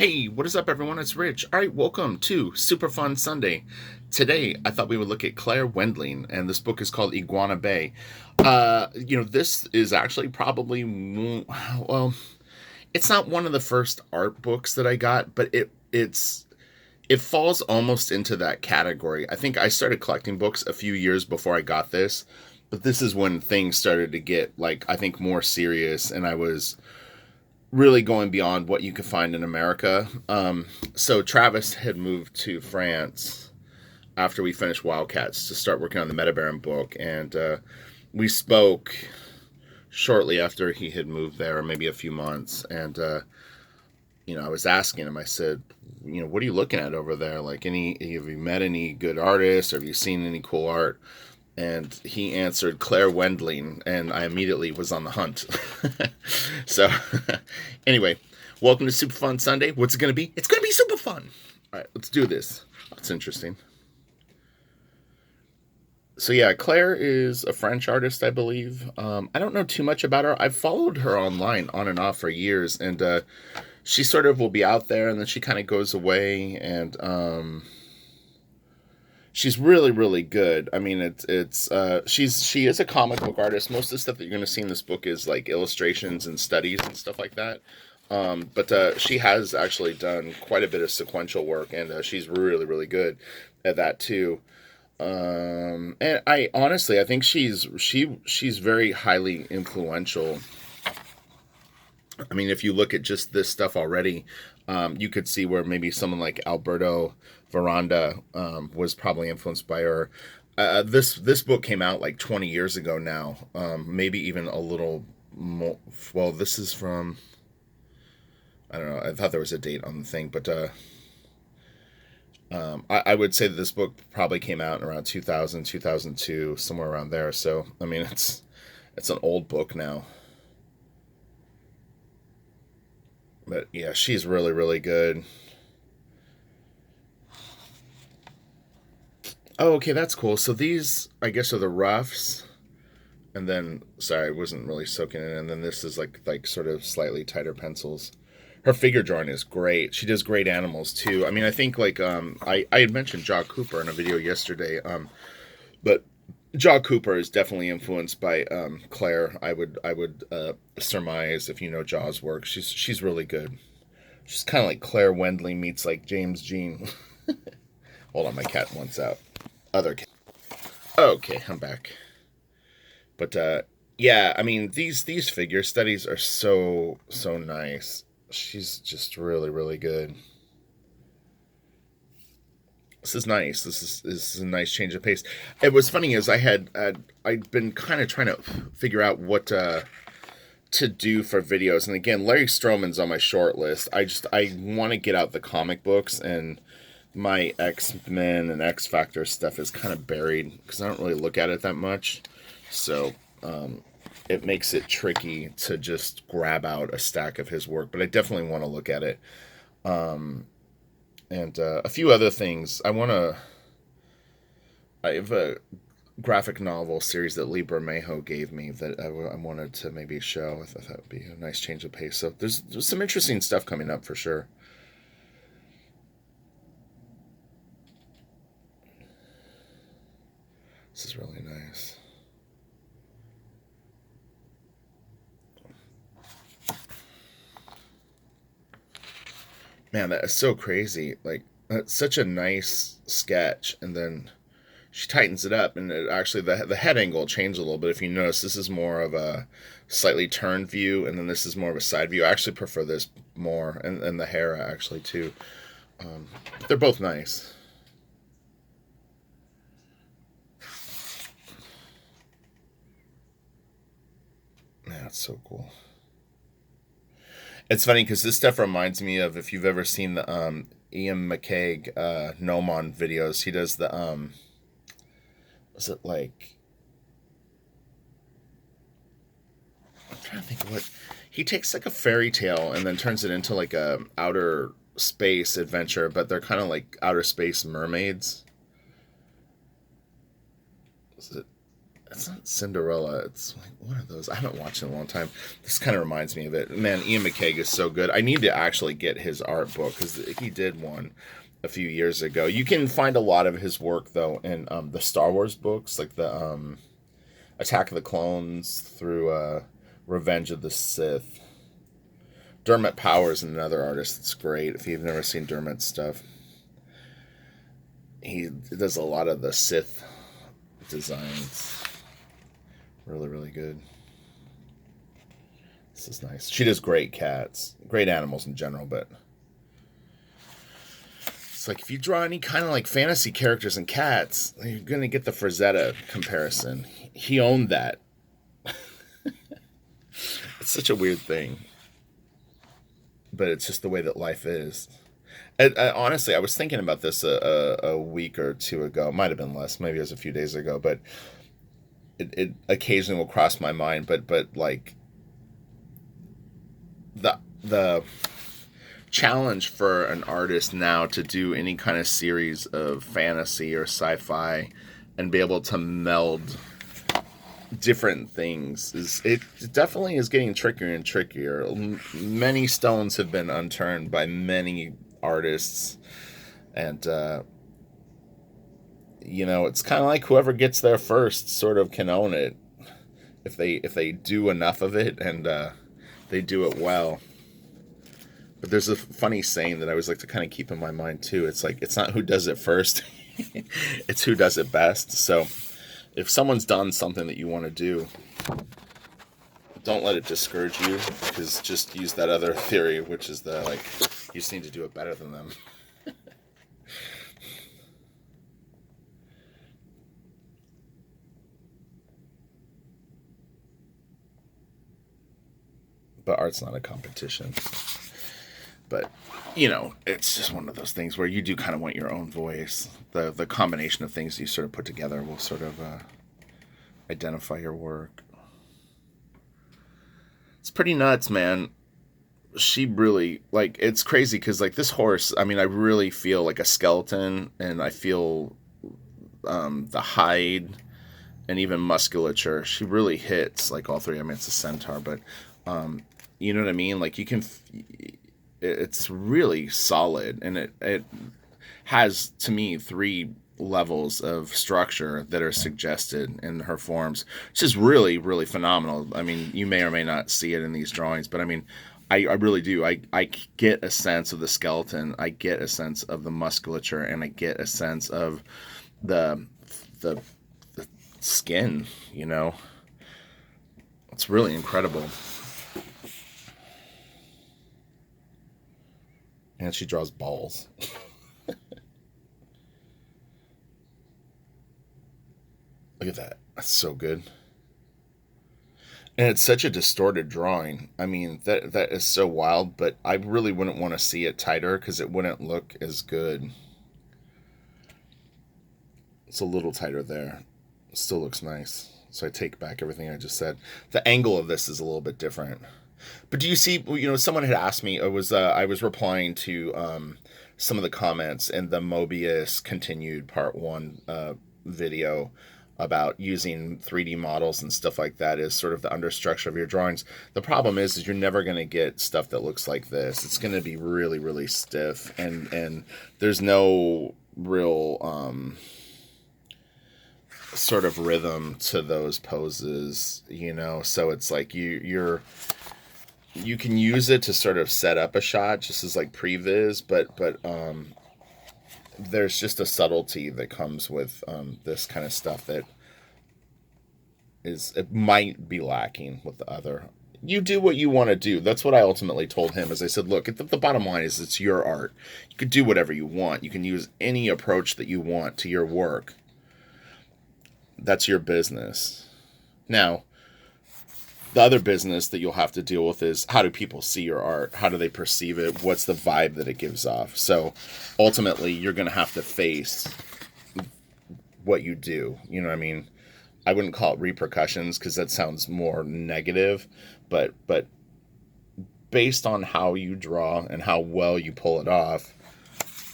Hey, what is up, everyone? It's Rich. All right, welcome to Super Fun Sunday. Today, I thought we would look at Claire Wendling, and this book is called Iguana Bay. This is actually probably, well, it's not one of the first art books that I got, but it falls almost into that category. I think I started collecting books a few years before I got this, but this is when things started to get, like, I think more serious, and I was really going beyond what you could find in America. So Travis had moved to France after we finished Wildcats to start working on the Metabaron book, and we spoke shortly after he had moved there, maybe a few months, and I was asking him. I said, what are you looking at over there? Like, have you met any good artists? Or have you seen any cool art? And he answered Claire Wendling, and I immediately was on the hunt. So, anyway, welcome to Super Fun Sunday. What's it going to be? It's going to be super fun. All right, let's do this. That's interesting. So, yeah, Claire is a French artist, I believe. I don't know too much about her. I've followed her online on and off for years, and she sort of will be out there, and then she kind of goes away, and she's really, really good. I mean, she is a comic book artist. Most of the stuff that you're going to see in this book is like illustrations and studies and stuff like that. But she has actually done quite a bit of sequential work, and she's really, really good at that too. And I honestly, I think she's very highly influential. I mean, if you look at just this stuff already, you could see where maybe someone like Alberto Veranda was probably influenced by her. This book came out like 20 years ago now, maybe even a little more. Well, this is from, I don't know. I thought there was a date on the thing, but I would say that this book probably came out in around 2000, 2002, somewhere around there. So, I mean, it's an old book now. But yeah, she's really, really good. Oh, okay, that's cool. So these, I guess, are the roughs, and then sorry, I wasn't really soaking it in. And then this is like sort of slightly tighter pencils. Her figure drawing is great. She does great animals too. I mean, I think like I had mentioned Jaw Cooper in a video yesterday, but Jaw Cooper is definitely influenced by Claire. I would surmise, if you know Jaw's work, she's really good. She's kind of like Claire Wendling meets like James Jean. Hold on, my cat wants out. Other cat. Okay, I'm back. But yeah, I mean these figure studies are so nice. She's just really, really good. This is nice. This is a nice change of pace. It was funny as I'd been kind of trying to figure out what to do for videos, and again, Larry Stroman's on my short list. I want to get out the comic books, and my X-Men and X Factor stuff is kind of buried because I don't really look at it that much. So it makes it tricky to just grab out a stack of his work, but I definitely want to look at it. And a few other things. I have a graphic novel series that Lee Bermejo gave me that I wanted to maybe show. I thought that would be a nice change of pace. So there's some interesting stuff coming up for sure. This is really nice. Man, that is so crazy. Like, that's such a nice sketch, and then she tightens it up, and it actually the head angle changed a little bit. If you notice, this is more of a slightly turned view, and then this is more of a side view. I actually prefer this more, and the hair actually too. They're both nice. Yeah, it's so cool. It's funny because this stuff reminds me of, if you've ever seen the Ian McCaig Gnomon videos. He does the was it like, I'm trying to think of what, he takes like a fairy tale and then turns it into like a outer space adventure, but they're kind of like outer space mermaids. Is it, it's not Cinderella. It's like one of those. I haven't watched it in a long time. This kind of reminds me of it. Man, Ian McCaig is so good. I need to actually get his art book because he did one a few years ago. You can find a lot of his work though in the Star Wars books, like the Attack of the Clones through Revenge of the Sith. Dermot Powers is another artist that's great. If you've never seen Dermot's stuff, he does a lot of the Sith designs. Really, really good. This is nice. She does great cats, great animals in general, but it's like if you draw any kind of like fantasy characters and cats, you're gonna get the Frazetta comparison. He owned that. It's such a weird thing, but it's just the way that life is. Honestly, I was thinking about this a week or two ago. It might have been less. Maybe it was a few days ago, but it occasionally will cross my mind. But like the challenge for an artist now to do any kind of series of fantasy or sci-fi and be able to meld different things it definitely is getting trickier and trickier. Many stones have been unturned by many artists, and it's kind of like whoever gets there first sort of can own it if they do enough of it, and they do it well. But there's a funny saying that I always like to kind of keep in my mind too. It's like, it's not who does it first, it's who does it best. So if someone's done something that you want to do, don't let it discourage you, because just use that other theory, which is that like you just need to do it better than them. But art's not a competition. But it's just one of those things where you do kind of want your own voice. The combination of things you sort of put together will sort of identify your work. It's pretty nuts, man. She really, like, it's crazy because like this horse, I mean, I really feel like a skeleton, and I feel the hide and even musculature. She really hits like all three. I mean, it's a centaur, but you know what I mean? Like you can, it's really solid, and it has, to me, three levels of structure that are suggested in her forms, which is really, really phenomenal. I mean, you may or may not see it in these drawings, but I mean, I really do. I get a sense of the skeleton, I get a sense of the musculature, and I get a sense of the the, the skin, It's really incredible. And she draws balls. Look at that. That's so good. And it's such a distorted drawing. I mean, that is so wild, but I really wouldn't want to see it tighter because it wouldn't look as good. It's a little tighter there. It still looks nice. So I take back everything I just said. The angle of this is a little bit different. But do you see, someone had asked me, I was replying to some of the comments in the Mobius continued part 1 video about using 3D models and stuff like that as sort of the understructure of your drawings. The problem is you're never going to get stuff that looks like this. It's going to be really, really stiff, and there's no real sort of rhythm to those poses, so it's like you can use it to sort of set up a shot just as like previs, but there's just a subtlety that comes with this kind of stuff that it might be lacking with the other. You do what you want to do. That's what I ultimately told him. As I said, look, the bottom line is it's your art. You could do whatever you want. You can use any approach that you want to your work. That's your business. Now, the other business that you'll have to deal with is, how do people see your art? How do they perceive it? What's the vibe that it gives off? So ultimately, you're going to have to face what you do. You know what I mean? I wouldn't call it repercussions because that sounds more negative, but based on how you draw and how well you pull it off,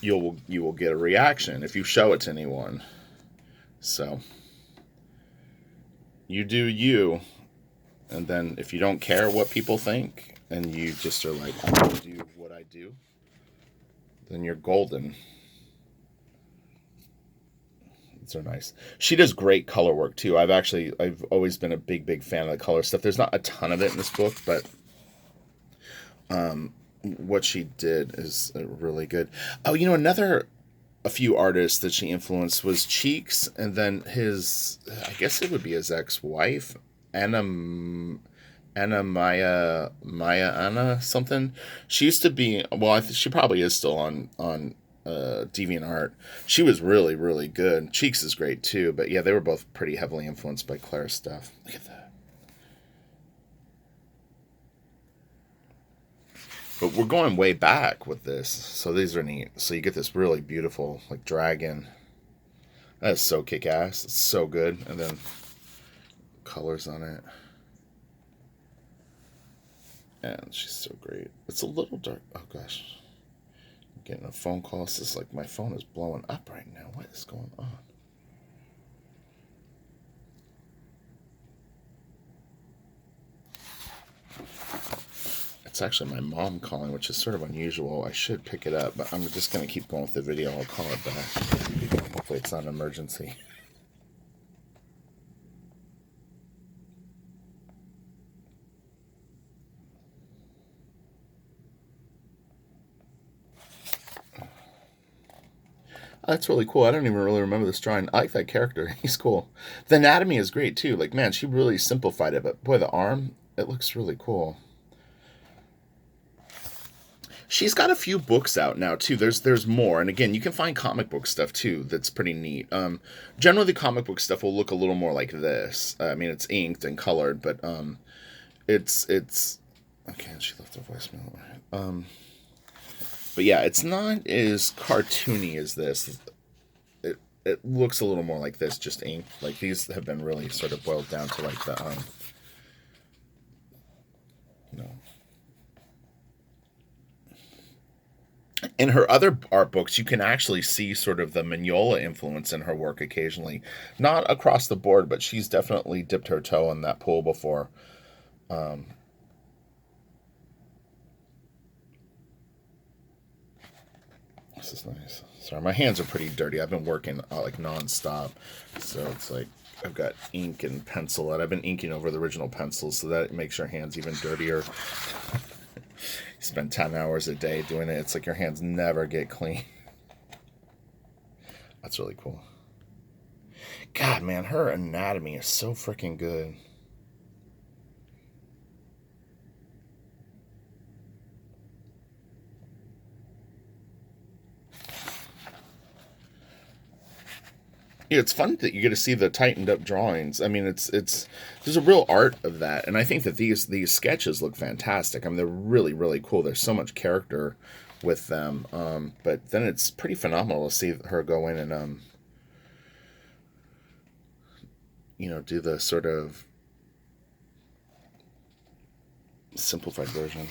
you will get a reaction if you show it to anyone. So You do you. And then if you don't care what people think, and you just are like, I'm going to do what I do, then you're golden. These are nice. She does great color work too. I've always been a big fan of the color stuff. There's not a ton of it in this book, but what she did is really good. Oh, a few artists that she influenced was Cheeks, and then I guess it would be his ex-wife, Anna, Maya Anna something. She used to be, well, I think she probably is still on DeviantArt. She was really good. Cheeks is great too, but yeah, they were both pretty heavily influenced by Claire's stuff. Look at that. But we're going way back with this, so these are neat. So you get this really beautiful, like, dragon. That is so kick-ass. It's so good. And then colors on it. And she's so great. It's a little dark. Oh, gosh. I'm getting a phone call. This is like my phone is blowing up right now. What is going on? It's actually my mom calling, which is sort of unusual. I should pick it up, but I'm just going to keep going with the video. I'll call it back. Hopefully it's not an emergency. That's really cool. I don't even really remember this drawing. I like that character. He's cool. The anatomy is great too. Like, man, she really simplified it. But boy, the arm, it looks really cool. She's got a few books out now too. There's more, and again, you can find comic book stuff too. That's pretty neat. Generally, the comic book stuff will look a little more like this. I mean, it's inked and colored, but it's. Okay, she left a voicemail. But yeah, it's not as cartoony as this. It looks a little more like this, just ink. Like, these have been really sort of boiled down to like the you know. In her other art books, you can actually see sort of the Mignola influence in her work occasionally. Not across the board, but she's definitely dipped her toe in that pool before. This is nice. Sorry, my hands are pretty dirty. I've been working like nonstop, so it's like I've got ink and pencil, and I've been inking over the original pencils, so that makes your hands even dirtier. You spend 10 hours a day doing it. It's like your hands never get clean. That's really cool. God, man, her anatomy is so freaking good. Yeah, it's fun that you get to see the tightened up drawings. I mean, it's there's a real art of that, and I think that these sketches look fantastic. I mean, they're really cool. There's so much character with them, but then it's pretty phenomenal to see her go in and do the sort of simplified version.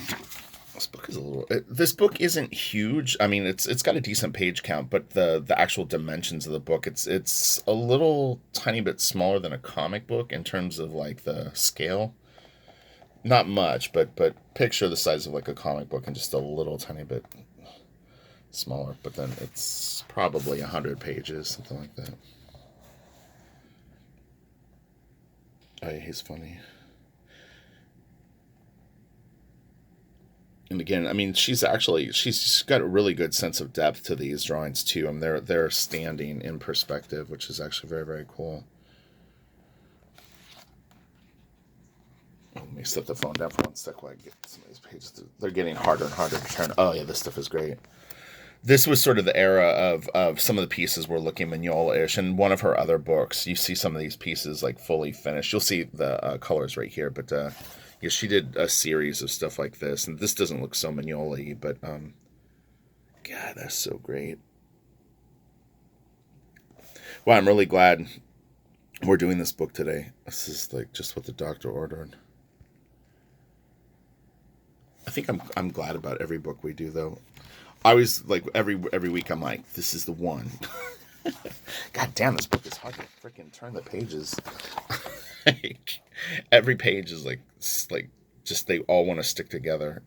This book isn't huge. I mean, it's got a decent page count, but the actual dimensions of the book, it's a little tiny bit smaller than a comic book in terms of like the scale. Not much, but picture the size of like a comic book and just a little tiny bit smaller. But then it's probably 100 pages, something like that. Oh, yeah, he's funny. And again, I mean, she's got a really good sense of depth to these drawings too. I mean, they're standing in perspective, which is actually very cool. Let me set the phone down for 1 sec while I get some of these pages. They're getting harder and harder to turn. Oh yeah, this stuff is great. This was sort of the era of some of the pieces were looking Mignola-ish. And one of her other books, you see some of these pieces like fully finished. You'll see the colors right here, but yeah, she did a series of stuff like this, and this doesn't look so Mignola-y, but God, that's so great. Well, I'm really glad we're doing this book today. This is like just what the doctor ordered. I think I'm glad about every book we do, though. I always like every week. I'm like, this is the one. God damn, this book is hard to freaking turn the pages. like every page is like just they all want to stick together.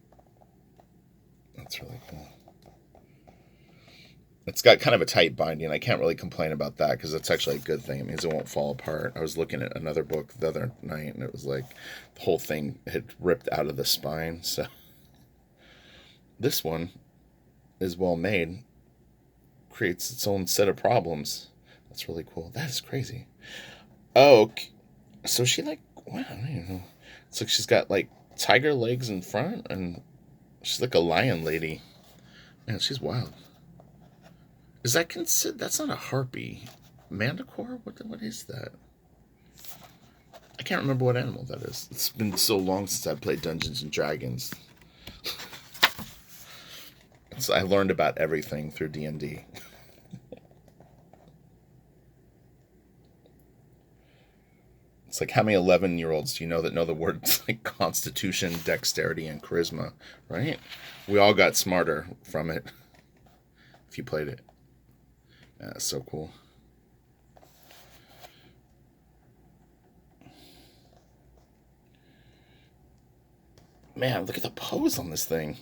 That's really cool. It's got kind of a tight binding. I can't really complain about that because it's actually a good thing. It means it won't fall apart. I was looking at another book the other night and it was like the whole thing had ripped out of the spine. So this one is well made, creates its own set of problems. That's really cool. That is crazy. Oh, so she like, wow, I don't even know. It's like she's got like tiger legs in front and she's like a lion lady. Man, she's wild. Is that considered? That's not a harpy. Manticore? What is that? I can't remember what animal that is. It's been so long since I played Dungeons and Dragons. So I learned about everything through D&D. It's like how many 11-year-olds do you know that know the words like constitution, dexterity, and charisma, right? We all got smarter from it if you played it. That's so cool. Man, look at the pose on this thing.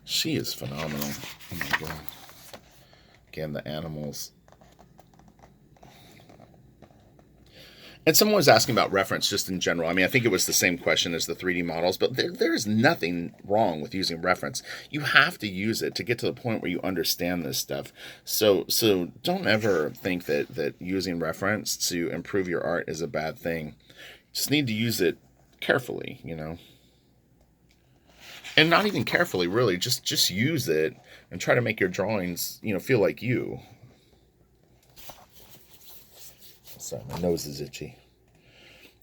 She is phenomenal. Oh my god. Again, the animals. And someone was asking about reference just in general. I mean, I think it was the same question as the 3D models, but there is nothing wrong with using reference. You have to use it to get to the point where you understand this stuff. So don't ever think that using reference to improve your art is a bad thing. You just need to use it carefully, you know. And not even carefully, really. Just use it and try to make your drawings, you know, feel like you. Sorry, my nose is itchy.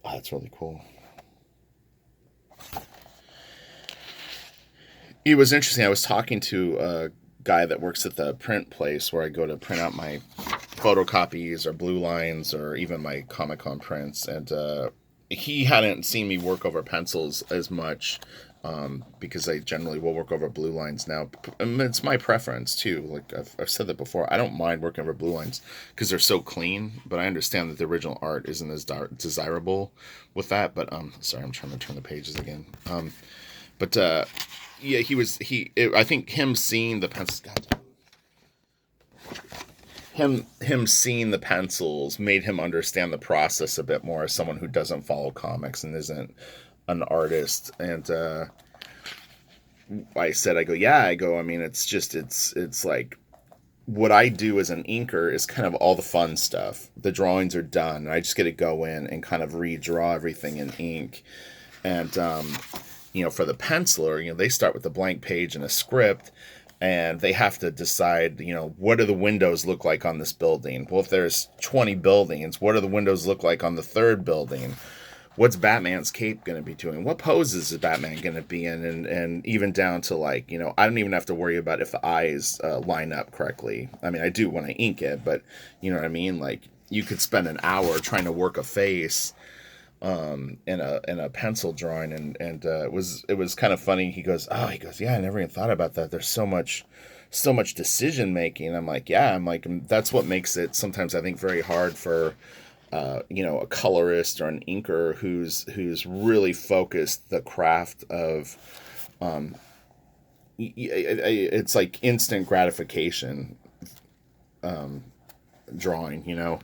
Oh, that's really cool. It was interesting. I was talking to a guy that works at the print place where I go to print out my photocopies or blue lines or even my Comic-Con prints. And he hadn't seen me work over pencils as much because I generally will work over blue lines now. It's my preference too. Like I've said that before. I don't mind working over blue lines because they're so clean. But I understand that the original art isn't as desirable with that. But sorry, I'm trying to turn the pages again. But yeah, I think him seeing the pencils. Him seeing the pencils made him understand the process a bit more as someone who doesn't follow comics and isn't an artist. And I mean, it's like what I do as an inker is kind of all the fun stuff. The drawings are done, and I just get to go in and kind of redraw everything in ink. And you know, for the penciler, you know, they start with a blank page and a script, and they have to decide, you know, what do the windows look like on this building? Well, if there's 20 buildings, what do the windows look like on the third building? What's Batman's cape going to be doing? What poses is Batman going to be in? And even down to like, you know, I don't even have to worry about if the eyes line up correctly. I mean, I do when I ink it, but you know what I mean? Like you could spend an hour trying to work a face in a pencil drawing, and it was kind of funny. He goes, yeah, I never even thought about that. There's so much decision making. I'm like, that's what makes it sometimes I think very hard for you know, a colorist or an inker who's really focused the craft of it's like instant gratification drawing, you know.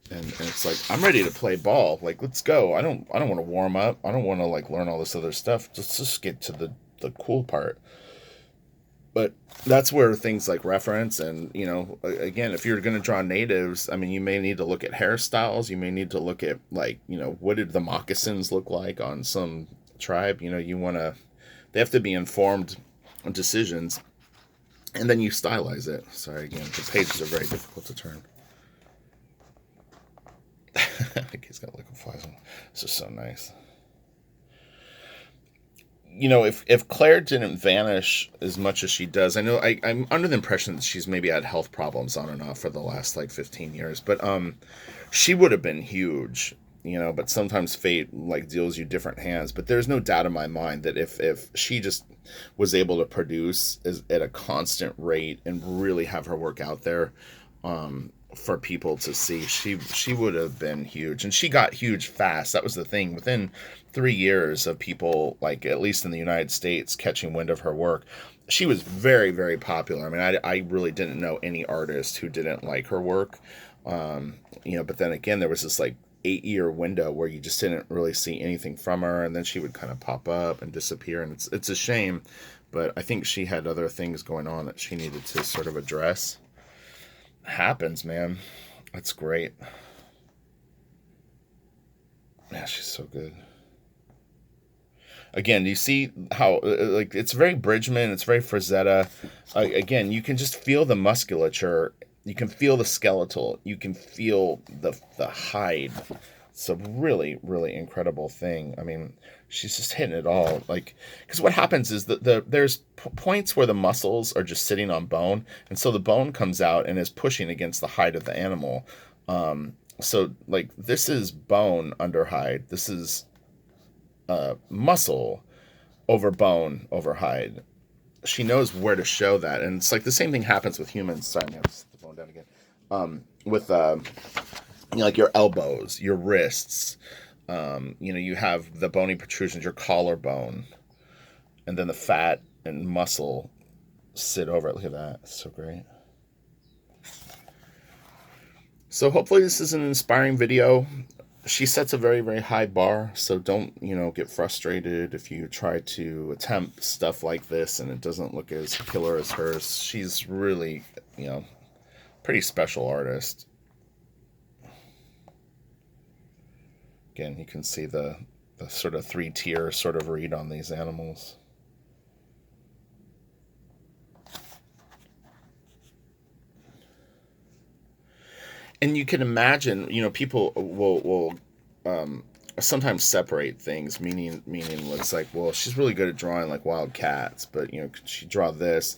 And it's like I'm ready to play ball. Like let's go. I don't want to warm up. I don't want to like learn all this other stuff. Just get to the cool part. But that's where things like reference and, you know, again, if you're going to draw natives, I mean, you may need to look at hairstyles. You may need to look at like, you know, what did the moccasins look like on some tribe? You know, they have to be informed decisions, and then you stylize it. Sorry, again, the pages are very difficult to turn. The kid's got liquefies on. This is so nice. You know, if Claire didn't vanish as much as she does, I know I'm under the impression that she's maybe had health problems on and off for the last like 15 years, but she would have been huge but sometimes fate like deals you different hands. But there's no doubt in my mind that if she just was able to produce at a constant rate and really have her work out there, for people to see, she would have been huge. And she got huge fast. That was the thing. Within 3 years of people, like at least in the United States, catching wind of her work, she was very, very popular. I mean, I really didn't know any artist who didn't like her work. But then again, there was this like 8-year window where you just didn't really see anything from her, and then she would kind of pop up and disappear, and it's a shame. But I think she had other things going on that she needed to sort of address. Happens, man. That's great. Yeah, she's so good. Again, you see how like it's very Bridgman, it's very Frazetta. Again, you can just feel the musculature, you can feel the skeletal, you can feel the hide. It's a really, really incredible thing. I mean, she's just hitting it all. Like, because what happens is that there's points where the muscles are just sitting on bone, and so the bone comes out and is pushing against the hide of the animal. So like this is bone under hide. This is muscle over bone over hide. She knows where to show that, and it's like the same thing happens with humans. Sorry, I have to sit the bone down again. With like your elbows, your wrists. You have the bony protrusions, your collarbone, and then the fat and muscle sit over it. Look at that. It's so great. So hopefully this is an inspiring video. She sets a very, very high bar, so don't, get frustrated if you try to attempt stuff like this and it doesn't look as killer as hers. She's really, pretty special artist. Again, you can see the sort of 3-tier sort of read on these animals. And you can imagine, people will sometimes separate things, meaning it's like, well, she's really good at drawing like wild cats, but could she draw this?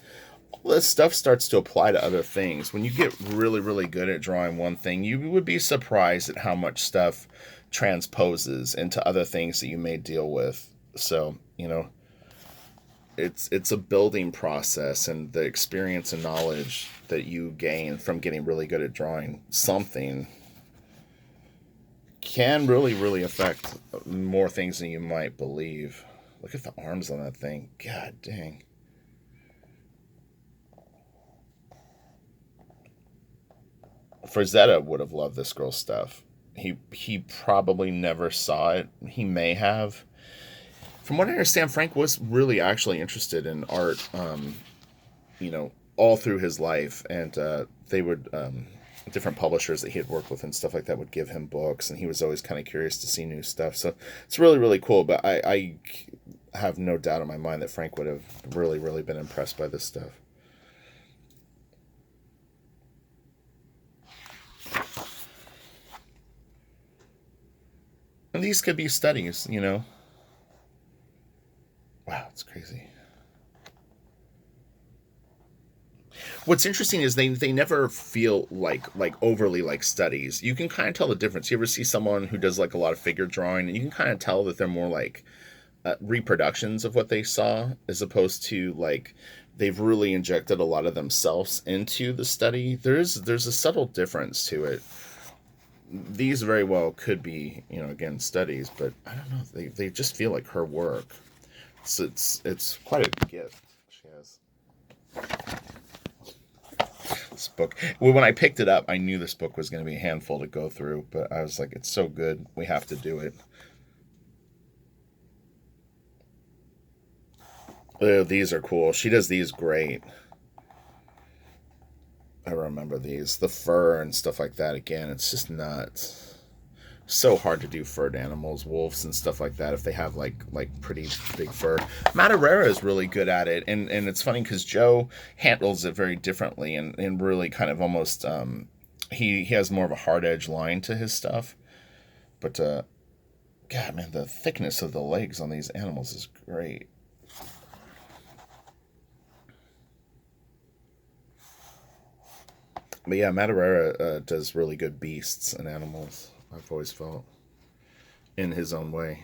All this stuff starts to apply to other things. When you get really, really good at drawing one thing, you would be surprised at how much stuff transposes into other things that you may deal with. So, it's a building process, and the experience and knowledge that you gain from getting really good at drawing something can really, really affect more things than you might believe. Look at the arms on that thing. God dang. Frazetta would have loved this girl's stuff. He probably never saw it. He may have. From what I understand, Frank was really actually interested in art, all through his life, and they would different publishers that he had worked with and stuff like that would give him books, and he was always kind of curious to see new stuff. So it's really, really cool. But I have no doubt in my mind that Frank would have really, really been impressed by this stuff. And these could be studies, Wow, it's crazy. What's interesting is they never feel like overly like studies. You can kind of tell the difference. You ever see someone who does like a lot of figure drawing, and you can kind of tell that they're more like reproductions of what they saw, as opposed to like they've really injected a lot of themselves into the study. There's a subtle difference to it. These very well could be, again, studies, but I don't know. They just feel like her work. So it's quite a gift she has. This book. Well, when I picked it up, I knew this book was going to be a handful to go through, but I was like, it's so good, we have to do it. Oh, these are cool. She does these great. I remember these. The fur and stuff like that. Again, it's just nuts. So hard to do furred animals, wolves and stuff like that, if they have like pretty big fur. Madureira is really good at it, and it's funny because Joe handles it very differently, and really kind of almost he has more of a hard edge line to his stuff. But God, man, the thickness of the legs on these animals is great. But yeah, Madureira does really good beasts and animals, I've always felt. in his own way.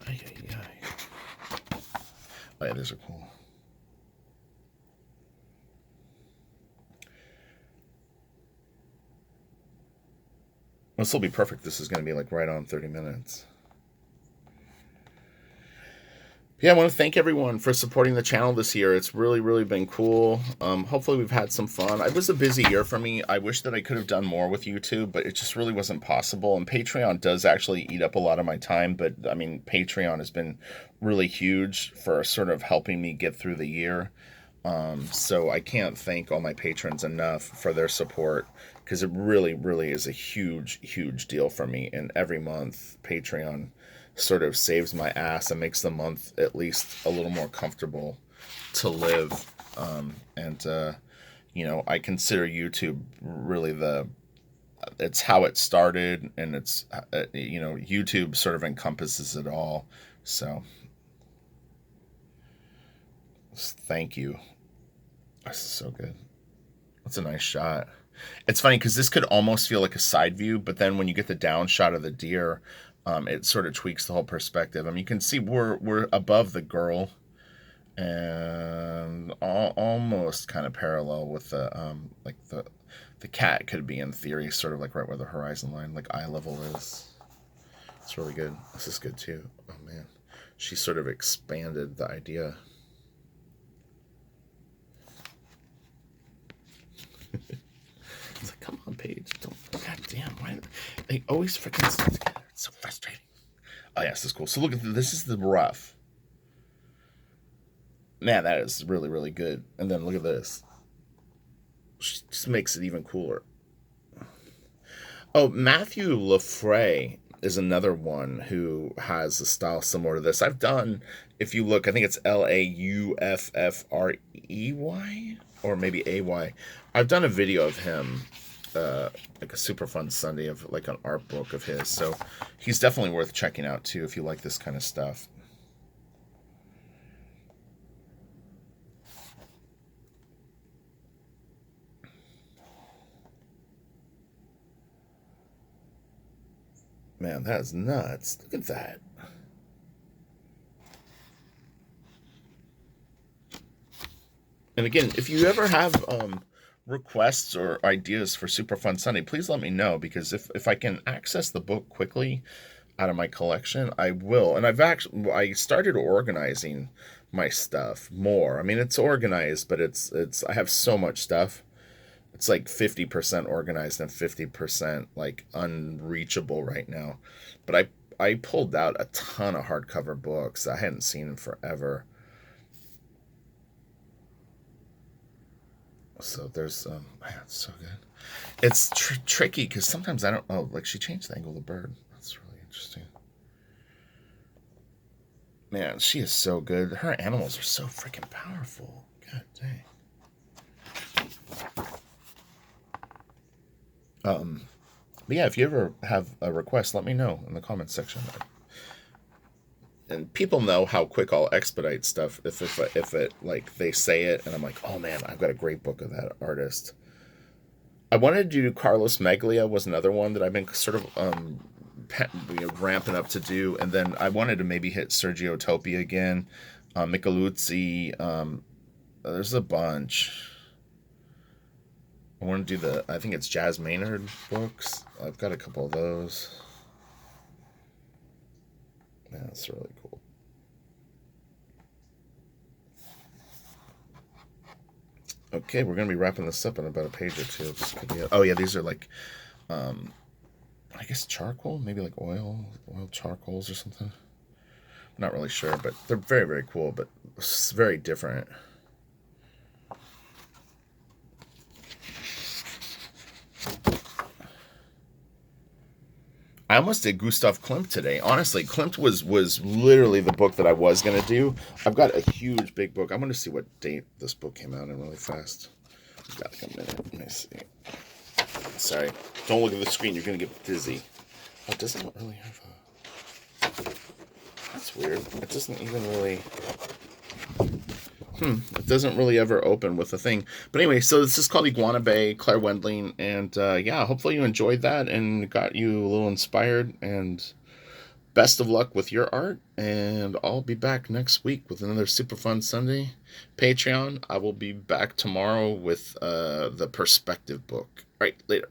Ay, ay, ay. Oh, yeah, these are cool. This will be perfect. This is going to be like right on 30 minutes. Yeah, I want to thank everyone for supporting the channel this year. It's really, really been cool. Hopefully we've had some fun. It was a busy year for me. I wish that I could have done more with YouTube, but it just really wasn't possible. And Patreon does actually eat up a lot of my time, but I mean, Patreon has been really huge for sort of helping me get through the year. So I can't thank all my patrons enough for their support, because it really, really is a huge, huge deal for me. And every month, Patreon sort of saves my ass and makes the month at least a little more comfortable to live. I consider YouTube really it's how it started, and YouTube sort of encompasses it all. So thank you. This is so good. That's a nice shot. It's funny because this could almost feel like a side view, but then when you get the down shot of the deer, it sort of tweaks the whole perspective. I mean, you can see we're above the girl, and almost kind of parallel with the cat could be in theory sort of like right where the horizon line, like eye level is. It's really good. This is good too. Oh man, she sort of expanded the idea. It's like, come on, Paige. Don't. God damn. Why they always freaking stick together? It's so frustrating. Oh, yeah, this is cool. So look at this. Is the rough. Man, that is really, really good. And then look at this. She just makes it even cooler. Oh, Matthew Lafray is another one who has a style similar to this. I've done, if you look, I think it's Lauffrey, or maybe AY. I've done a video of him, like a super fun Sunday of like an art book of his. So he's definitely worth checking out too if you like this kind of stuff. Man, that is nuts. Look at that. And again, if you ever have requests or ideas for Super Fun Sunday, please let me know, because if I can access the book quickly out of my collection, I will. And I started organizing my stuff more. I mean, it's organized, but it's I have so much stuff. It's like 50% organized and 50% like unreachable right now. But I pulled out a ton of hardcover books I hadn't seen in forever. So there's man, it's so good. It's tricky because sometimes I don't know. Like, she changed the angle of the bird. That's really interesting. Man, she is so good. Her animals are so freaking powerful. God dang. But yeah, if you ever have a request, let me know in the comments section. And people know how quick I'll expedite stuff if it like they say it and I'm like, oh man, I've got a great book of that artist. I wanted to do Carlos Meglia, was another one that I've been sort of ramping up to do, and then I wanted to maybe hit Sergio Topi again, Micheluzzi. There's a bunch. I want to do I think it's Jazz Maynard books. I've got a couple of those. Yeah, that's really cool. Okay, we're going to be wrapping this up in about a page or two. Oh, yeah, these are like, I guess charcoal? Maybe like oil charcoals or something. I'm not really sure, but they're very, very cool, but it's very different. I almost did Gustav Klimt today. Honestly, Klimt was literally the book that I was going to do. I've got a huge, big book. I'm going to see what date this book came out in really fast. I've got like a minute. Let me see. Sorry. Don't look at the screen. You're going to get dizzy. Oh, it doesn't really have a... That's weird. It doesn't even really... It doesn't really ever open with a thing. But anyway, so this is called Iguana Bay, Claire Wendling, and yeah, hopefully you enjoyed that and got you a little inspired. And best of luck with your art. And I'll be back next week with another super fun Sunday Patreon. I will be back tomorrow with the perspective book. All right, later.